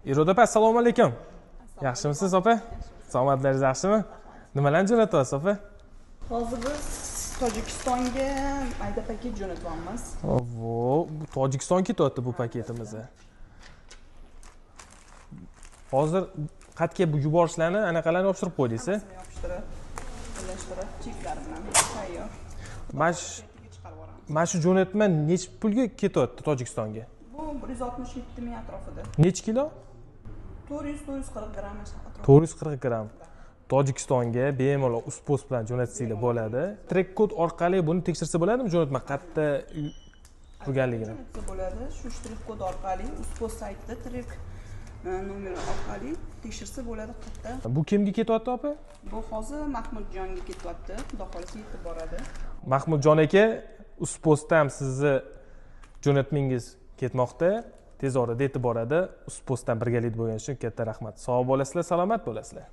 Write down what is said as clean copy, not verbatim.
Iroda opa, assalomu alaykum. Yaxshimisiz opa? Salomatlaringiz yaxshimi? Nimalarni jo'natyapsiz opa? Hozir biz Tojikistonga mayda paket jo'natyapmiz. Vo, bu Tojikiston ketyapti bu paketimiz. Hozir qatga bu yuborishlarni anaqalarni yopishtirib qo'ydingiz. Yopishtirib, birlashtirib, cheklari bilan tayyor. Mana shu jo'natma necha pulga ketyapti Tojikistonga? Bu 167 ming atrofida. Necha kilo? 400-440 gramm atrofida. 440 gramm. Tojikistonga bemalol uspos bilan jo'natsanglar bo'ladi. Track kod orqali buni tekshirsa bo'ladimi jo'natma qayerda turganligini? Bo'ladi. Shu shtrix kod orqali uspos saytida track nomeri orqali tekshirsa bo'ladi qayerda. Bu kimga ketyapti opa? Bu hozir Mahmudjonga ketyapti. Xudo xolisa yetib boradi. Mahmudjon aka, uspostdan sizni jo'natmangiz ketmoqda. Tez orada yetib boradi. Uspostdan birgalikda bo'lganingiz uchun katta rahmat. Sog' bo'lasizlar, salomat bo'lasizlar.